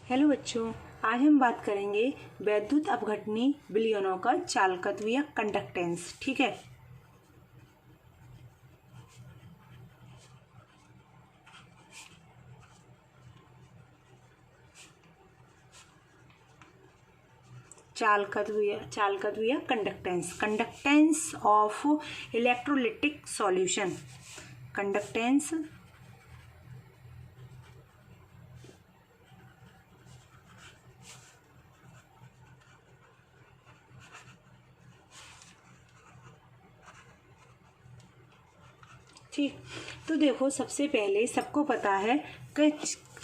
Hello बच्चों, आज हम बात करेंगे वैद्युत अपघटनी विलयनों का चालकत्व या कंडक्टेंस। ठीक है। चालकत्व या conductance of electrolytic solution. Conductance ठीक। तो देखो, सबसे पहले सबको पता है कि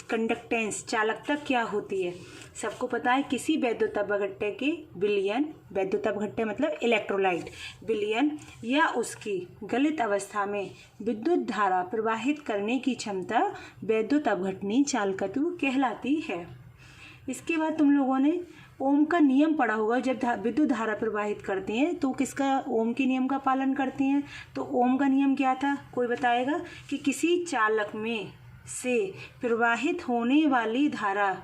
कंडक्टेंस चालकता क्या होती है। सबको पता है किसी वैद्युत अपघट्य के विलयन, वैद्युत अपघट्य मतलब इलेक्ट्रोलाइट विलयन या उसकी गलित अवस्था में विद्युत धारा प्रवाहित करने की क्षमता वैद्युत अपघटनी चालकत्व कहलाती है। इसके बाद तुम लोगों ने ओम का नियम पढ़ा होगा। जब विद्युत धारा प्रवाहित करती हैं तो किसका, ओम के नियम का पालन करती हैं। तो ओम का नियम क्या था, कोई बताएगा? कि किसी चालक में से प्रवाहित होने वाली धारा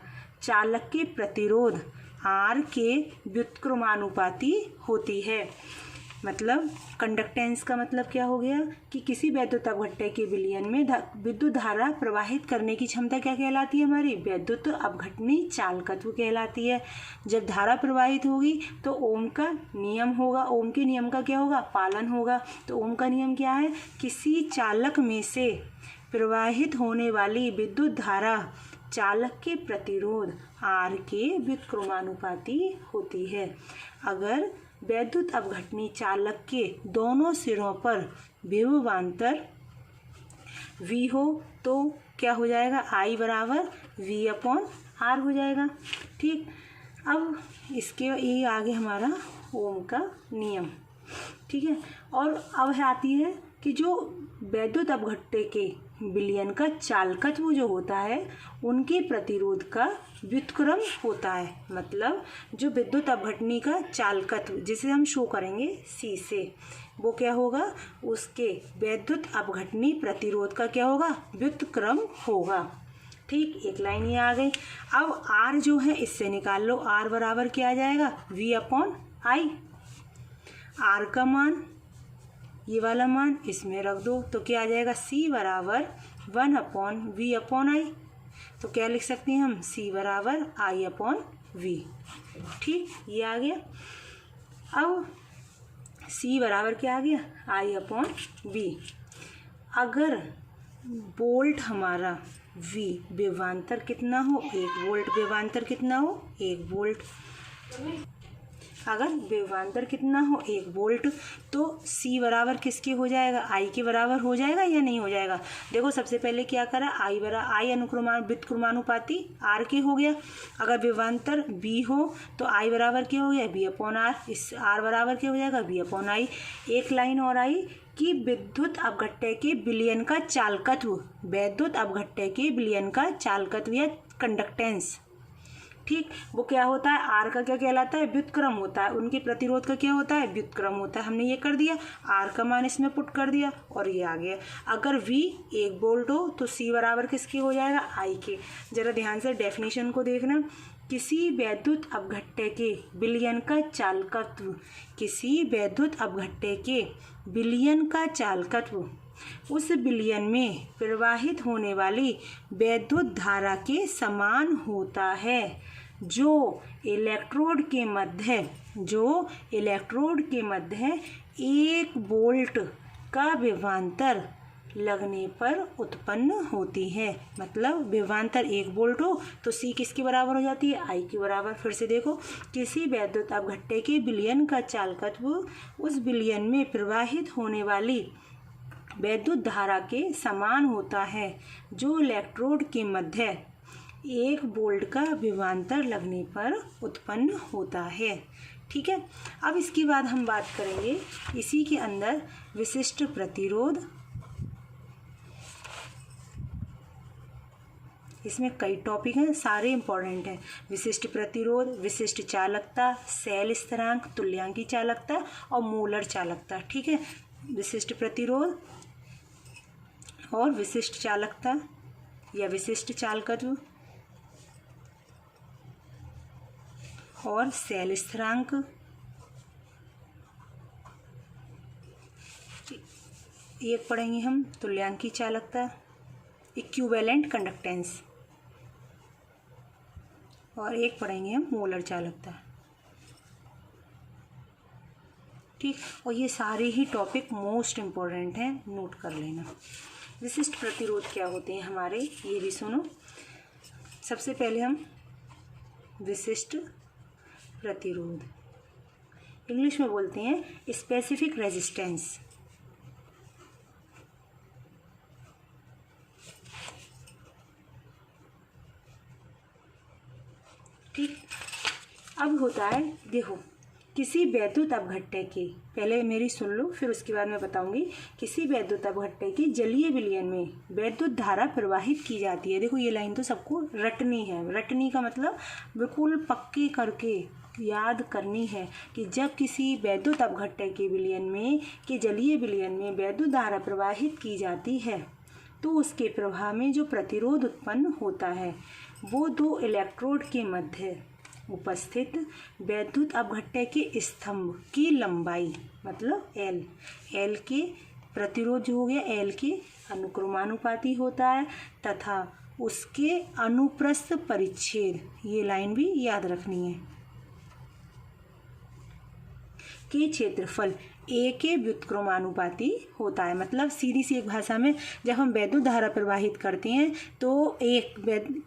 चालक के प्रतिरोध आर के व्युत्क्रमानुपाती होती है। मतलब कंडक्टेंस का मतलब क्या हो गया कि किसी वैद्युत अपघट्य के विलयन में विद्युत धारा प्रवाहित करने की क्षमता क्या कहलाती है, हमारी वैद्युत अपघटनी चालकत्व कहलाती है। जब धारा प्रवाहित होगी तो ओम का नियम होगा, ओम के नियम का क्या होगा, पालन होगा। तो ओम का नियम क्या है, किसी चालक में से प्रवाहित होने वाली विद्युत धारा चालक के प्रतिरोध आर के व्युत्क्रमानुपाती होती है। अगर वैद्युत अपघटनी चालक के दोनों सिरों पर विभवांतर V हो तो क्या हो जाएगा, I बराबर V/R हो जाएगा। ठीक। अब इसके ये आगे हमारा ओम का नियम। ठीक है। और अब आती है कि जो वैद्युत अपघट्य के विलयन का चालकत्व जो होता है उनके प्रतिरोध का व्युत्क्रम होता है। मतलब जो विद्युत अपघटनी का चालकत्व जिसे हम शो करेंगे C से, वो क्या होगा, उसके वैद्युत अपघटनी प्रतिरोध का क्या होगा, व्युत्क्रम होगा। ठीक, एक लाइन ये आ गई। अब R जो है इससे निकाल लो, R बराबर क्या आ जाएगा, V/I। R का मान, ये वाला मान इसमें रख दो तो क्या आ जाएगा, C बराबर 1/V/I। तो क्या लिख सकते हैं हम, C बराबर I/V। ठीक, ये आ गया। अब C बराबर क्या आ गया, I/V। अगर वोल्ट हमारा V विभवांतर कितना हो, 1 वोल्ट, विभवांतर कितना हो, 1 वोल्ट। अगर विभवांतर कितना हो, 1 वोल्ट, तो C बराबर किसके हो जाएगा, I के बराबर हो जाएगा या नहीं हो जाएगा। देखो, सबसे पहले क्या करा, I व्युत्क्रमानुपाती R के हो गया। अगर विभवांतर V हो तो I बराबर क्या हो गया, V/R। इस R बराबर क्या हो जाएगा, V/I। एक लाइन और आई कि विद्युत अपघट्य के विलयन का चालकत्व, वैद्युत अपघट्य के विलयन का चालकत्व या कंडक्टेंस, ठीक, वो क्या होता है, आर का क्या कहलाता है, व्युत्क्रम होता है। उनके प्रतिरोध का क्या होता है, व्युत्क्रम होता है। हमने ये कर दिया, आर का मान इसमें पुट कर दिया और ये आ गया। अगर V 1 वोल्ट हो तो C बराबर किसके हो जाएगा, I के। जरा ध्यान से डेफिनेशन को देखना। किसी वैद्युत अपघट्य के विलयन का चालकत्व, किसी वैद्युत अपघट्य के विलयन का चालकत्व उस विलयन में प्रवाहित होने वाली वैद्युत धारा के समान होता है जो इलेक्ट्रोड के मध्य 1 वोल्ट का विभवांतर लगने पर उत्पन्न होती है। मतलब विभवांतर 1 वोल्ट हो तो C किसके बराबर हो जाती है, I के बराबर। फिर से देखो, किसी वैद्युत अपघट्य के विलयन का चालकत्व उस विलयन में प्रवाहित होने वाली वैद्युत धारा के समान होता है जो इलेक्ट्रोड के मध्य 1 वोल्ट का विभवांतर लगने पर उत्पन्न होता है। ठीक है। अब इसके बाद हम बात करेंगे इसी के अंदर विशिष्ट प्रतिरोध। इसमें कई टॉपिक हैं, सारे इंपॉर्टेंट हैं। विशिष्ट प्रतिरोध, विशिष्ट चालकता, सेल स्थिरांक, तुल्यांकी चालकता और मोलर चालकता। ठीक है। विशिष्ट प्रतिरोध और विशिष्ट चालकता या विशिष्ट चालकत्व। और सेल स्थिरांक, एक पढ़ेंगे हम तुल्यांकी चालकता, इक्विवेलेंट कंडक्टेंस, और एक पढ़ेंगे हम मोलर चालकता। ठीक, और ये सारे ही टॉपिक मोस्ट इम्पोर्टेंट हैं, नोट कर लेना। विशिष्ट प्रतिरोध क्या होते हैं हमारे, ये भी सुनो। सबसे पहले हम विशिष्ट प्रतिरोध, इंग्लिश में बोलते हैं स्पेसिफिक रेजिस्टेंस। ठीक, अब होता है, देखो किसी वैद्युत अपघट्य के, पहले मेरी सुन लो फिर उसके बाद मैं बताऊंगी। किसी वैद्युत अपघट्य की जलीय विलयन में वैद्युत धारा प्रवाहित की जाती है। देखो ये लाइन तो सबको रटनी है, रटनी का मतलब बिल्कुल पक्के करके याद करनी है कि जब किसी वैद्युत अपघट्य के विलयन में कि जलीय विलयन में वैद्युत धारा प्रवाहित की जाती है तो उसके प्रवाह में जो प्रतिरोध उत्पन्न होता है वो दो इलेक्ट्रोड के मध्य उपस्थित वैद्युत अपघट्य के स्तंभ की लंबाई, मतलब एल के प्रतिरोध जो हो गया एल के अनुक्रमानुपाती होता है तथा उसके अनुप्रस्थ परिच्छेद, ये लाइन भी याद रखनी है, के क्षेत्रफल ए के व्युत्क्रमानुपाती होता है। मतलब सीधी सी एक भाषा में जब हम वैद्युत धारा प्रवाहित करते हैं तो एक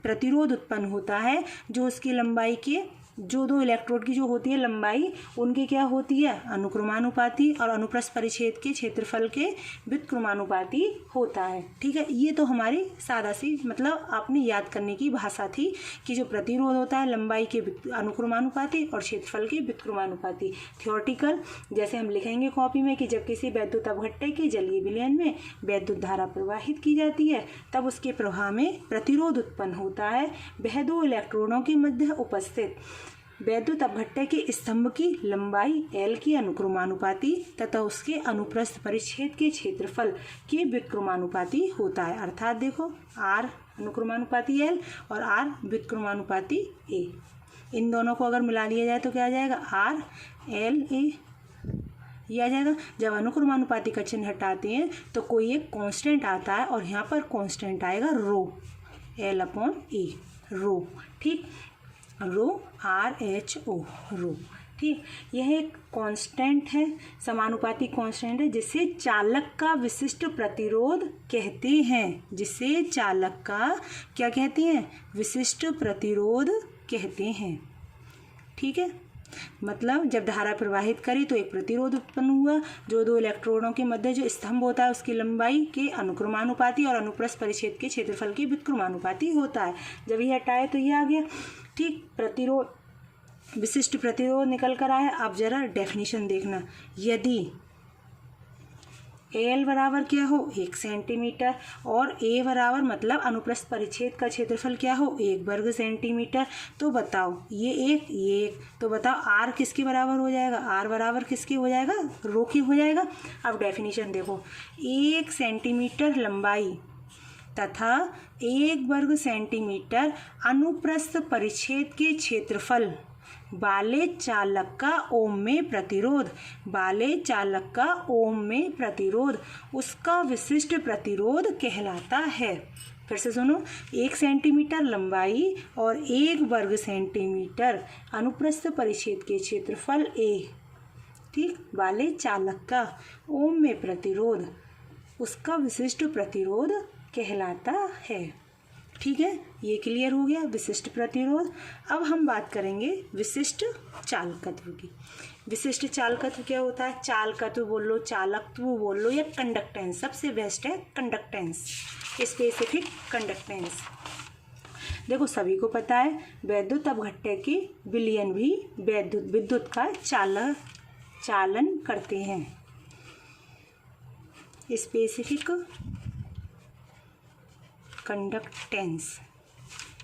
प्रतिरोध उत्पन्न होता है जो उसकी लंबाई के, जो दो इलेक्ट्रोड की जो होती है लंबाई उनकी क्या होती है अनुक्रमानुपाती, और अनुप्रस्थ परिच्छेद के क्षेत्रफल के व्युत्क्रमानुपाती होता है। ठीक है, ये तो हमारी सादा सी मतलब आपने याद करने की भाषा थी कि जो प्रतिरोध होता है लंबाई के अनुक्रमानुपाती और क्षेत्रफल के व्युत्क्रमानुपाती। थ्योरेटिकल जैसे हम लिखेंगे कॉपी में कि जब किसी वैद्युत अपघट्य के जलीय विलयन में वैद्युत धारा प्रवाहित की जाती है तब उसके प्रवाह में प्रतिरोध उत्पन्न होता है वह दो इलेक्ट्रॉनों के मध्य उपस्थित वैद्युत अपघट्य के स्तंभ की लंबाई एल की अनुक्रमानुपाती तथा उसके अनुप्रस्थ परिच्छेद के क्षेत्रफल के व्युत्क्रमानुपाती होता है। अर्थात देखो आर अनुक्रमानुपाती एल और आर व्युत्क्रमानुपाती ए, इन दोनों को अगर मिला लिया जाए तो क्या आ जाएगा आर एल ए, ये आ जाएगा। जब अनुक्रमानुपाती का चिन्ह हटाते हैं तो कोई एक कांस्टेंट आता है और यहाँ पर कांस्टेंट आएगा रो, एल अपॉन ए, रो। ठीक, रो RHO, रो। ठीक, यह एक कांस्टेंट है, समानुपाती कांस्टेंट है जिसे चालक का विशिष्ट प्रतिरोध कहते हैं, जिसे चालक का क्या कहते हैं विशिष्ट प्रतिरोध कहते हैं। ठीक है, मतलब जब धारा प्रवाहित करी तो एक प्रतिरोध उत्पन्न हुआ जो दो इलेक्ट्रॉनों के मध्य जो स्तंभ होता है उसकी लंबाई के अनुक्रमानुपाती और अनुप्रस्थ परिच्छेद के क्षेत्रफल के व्युत्क्रमानुपाती होता है। जब ये हटाए तो ये आ गया। ठीक, प्रतिरोध, विशिष्ट प्रतिरोध निकल कर आया। अब जरा डेफिनेशन देखना, यदि एल बराबर क्या हो 1 सेंटीमीटर और ए बराबर मतलब अनुप्रस्थ परिच्छेद का क्षेत्रफल क्या हो 1 वर्ग सेंटीमीटर, तो बताओ ये एक, तो बताओ आर किसके बराबर हो जाएगा, आर बराबर किसके हो जाएगा रो की हो जाएगा। अब डेफिनेशन देखो, 1 सेंटीमीटर लंबाई तथा 1 वर्ग सेंटीमीटर अनुप्रस्थ परिच्छेद के क्षेत्रफल वाले चालक का ओम में प्रतिरोध, वाले चालक का ओम में प्रतिरोध उसका विशिष्ट प्रतिरोध कहलाता है। फिर से सुनो, 1 सेंटीमीटर लंबाई और 1 वर्ग सेंटीमीटर अनुप्रस्थ परिच्छेद के क्षेत्रफल ए, ठीक, वाले चालक का ओम में प्रतिरोध उसका विशिष्ट प्रतिरोध कहलाता है। ठीक है, ये क्लियर हो गया विशिष्ट प्रतिरोध। अब हम बात करेंगे विशिष्ट चालकत्व की। विशिष्ट चालकत्व क्या होता है, चालकत्व बोल लो, चालकत्व बोल लो या कंडक्टेंस, सबसे बेस्ट है कंडक्टेंस, स्पेसिफिक कंडक्टेंस। देखो सभी को पता है वैद्युत अपघट्य के विलयन भी विद्युत का चालन करते हैं। स्पेसिफिक कंडक्टेंस,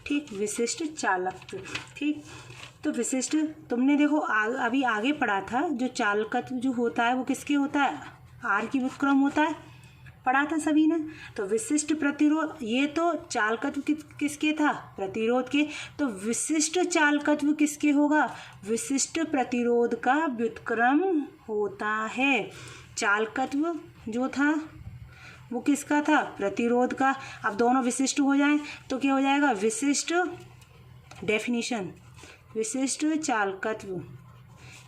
ठीक, विशिष्ट चालकत्व। ठीक, तो विशिष्ट तुमने देखो अभी आगे पढ़ा था, जो चालकत्व जो होता है वो किसके होता है, आर की व्युत्क्रम होता है। पढ़ा था सभी ने। तो विशिष्ट प्रतिरोध, ये तो चालकत्व किसके था, प्रतिरोध के, तो विशिष्ट चालकत्व किसके होगा, विशिष्ट प्रतिरोध का व्युत्क्रम होता है। चालकत्व जो था वो किसका था, प्रतिरोध का। अब दोनों विशिष्ट हो जाएं तो क्या हो जाएगा, विशिष्ट डेफिनेशन, विशिष्ट चालकत्व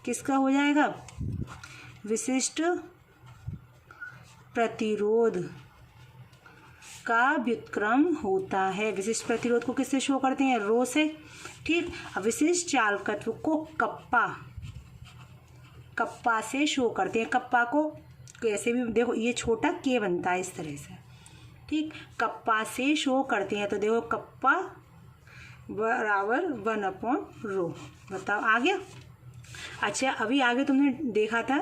किसका हो जाएगा, विशिष्ट प्रतिरोध का व्युत्क्रम होता है। विशिष्ट प्रतिरोध को किससे शो करते हैं, रो से। ठीक, अब विशिष्ट चालकत्व को कप्पा से शो करते हैं। कप्पा को कैसे भी देखो, ये छोटा के बनता है इस तरह से। ठीक, कप्पा से शो करते हैं, तो देखो कप्पा बराबर 1/रो। बताओ आ गया। अच्छा, अभी आगे तुमने देखा था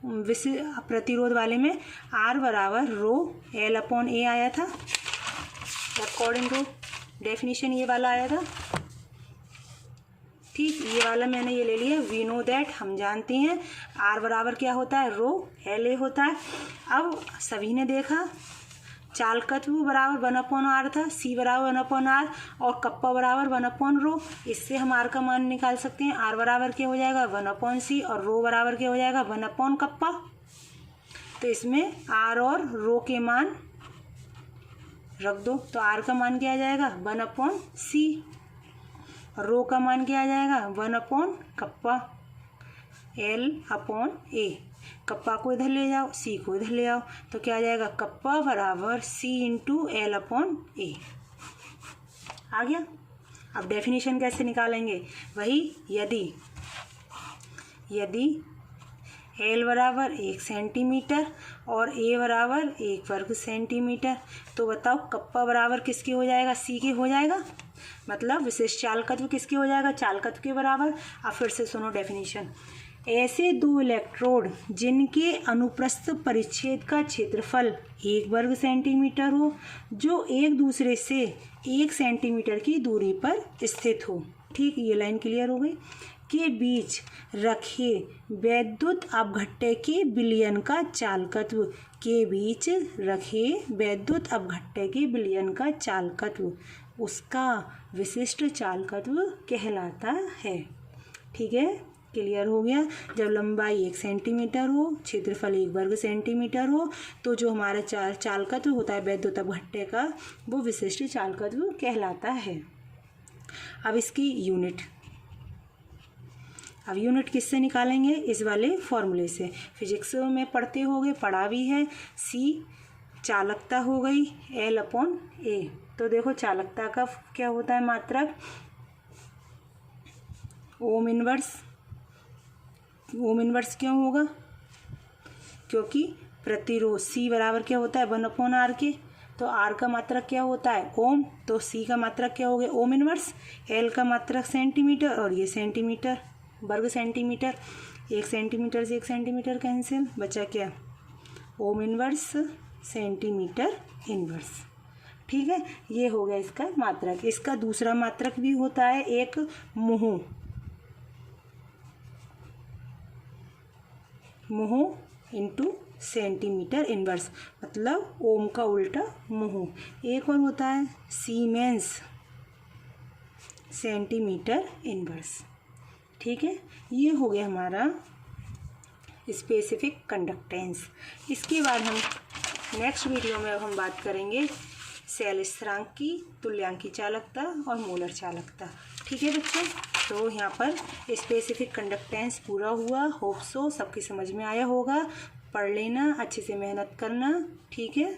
प्रतिरोध वाले में R बराबर रो L/A आया था, अकॉर्डिंग टू डेफिनेशन ये वाला आया था। ठीक, ये वाला मैंने ये ले लिया। वी नो दैट, हम जानते हैं R बराबर क्या होता है, रो LA होता है। अब सभी ने देखा चालकत्व बराबर 1/R था, C बराबर 1/R और कप्पा बराबर 1/रो। इससे हम R का मान निकाल सकते हैं। R बराबर क्या हो जाएगा, 1/C और रो बराबर क्या हो जाएगा, 1/कप्पा। तो इसमें R और रो के मान रख दो, तो R का मान क्या आ जाएगा, 1/C और रो का मान क्या आ जाएगा, 1/कप्पा L/A। कप्पा को इधर ले जाओ, सी को इधर ले आओ, तो क्या आ जाएगा, कप्पा बराबर C × L/A। आ गया। अब डेफिनेशन कैसे निकालेंगे, वही यदि L बराबर 1 सेंटीमीटर और A बराबर 1 वर्ग सेंटीमीटर, तो बताओ कप्पा बराबर किसके हो जाएगा, C के हो जाएगा। मतलब विशिष्ट चालकत्व किसके हो जाएगा, चालकत्व के बराबर। अब फिर से सुनो डेफिनेशन। ऐसे दो इलेक्ट्रोड जिनके अनुप्रस्थ परिच्छेद का क्षेत्रफल 1 वर्ग सेंटीमीटर हो, जो एक दूसरे से 1 सेंटीमीटर की दूरी पर स्थित हो। ठीक, ये लाइन क्लियर हो गई। के बीच रखे वैद्युत अपघट्य के विलयन का चालकत्व, के बीच रखे वैद्युत अपघट्य के विलयन का चालकत्व उसका विशिष्ट चालकत्व कहलाता है। ठीक है, क्लियर हो गया। जब लंबाई 1 सेंटीमीटर हो, क्षेत्रफल 1 वर्ग सेंटीमीटर हो, तो जो हमारा चालकत्व होता है वैद्युत अपघट्य का, वो विशिष्ट चालकत्व कहलाता है। अब इसकी यूनिट किससे निकालेंगे, इस वाले फॉर्मूले से। फिजिक्स में पढ़ते होगे, पढ़ा भी है। C चालकता हो गई L/A। तो देखो चालकता का क्या होता है मात्रक, ओम इनवर्स क्यों होगा, क्योंकि प्रतिरोध C बराबर क्या होता है, 1/R के। तो R का मात्रक क्या होता है, ओम, तो C का मात्रक क्या हो गया, ओम इनवर्स। L का मात्रक सेंटीमीटर और ये सेंटीमीटर, वर्ग सेंटीमीटर। 1 सेंटीमीटर से 1 सेंटीमीटर कैंसिल, बचा क्या, ओम इनवर्स सेंटीमीटर इनवर्स। ठीक है, ये हो गया इसका मात्रक। इसका दूसरा मात्रक भी होता है एक, मुहु इंटू सेंटीमीटर इनवर्स, मतलब ओम का उल्टा मुहु। एक और होता है सीमेंस सेंटीमीटर इनवर्स। ठीक है, ये हो गया हमारा स्पेसिफिक कंडक्टेंस। इसके बाद हम नेक्स्ट वीडियो में अब हम बात करेंगे सेल स्थिरांक की, तुल्यांकी चालकता और मोलर चालकता। ठीक है बच्चों, तो यहाँ पर स्पेसिफिक कंडक्टेंस पूरा हुआ। होप सो सबकी समझ में आया होगा। पढ़ लेना, अच्छे से मेहनत करना। ठीक है।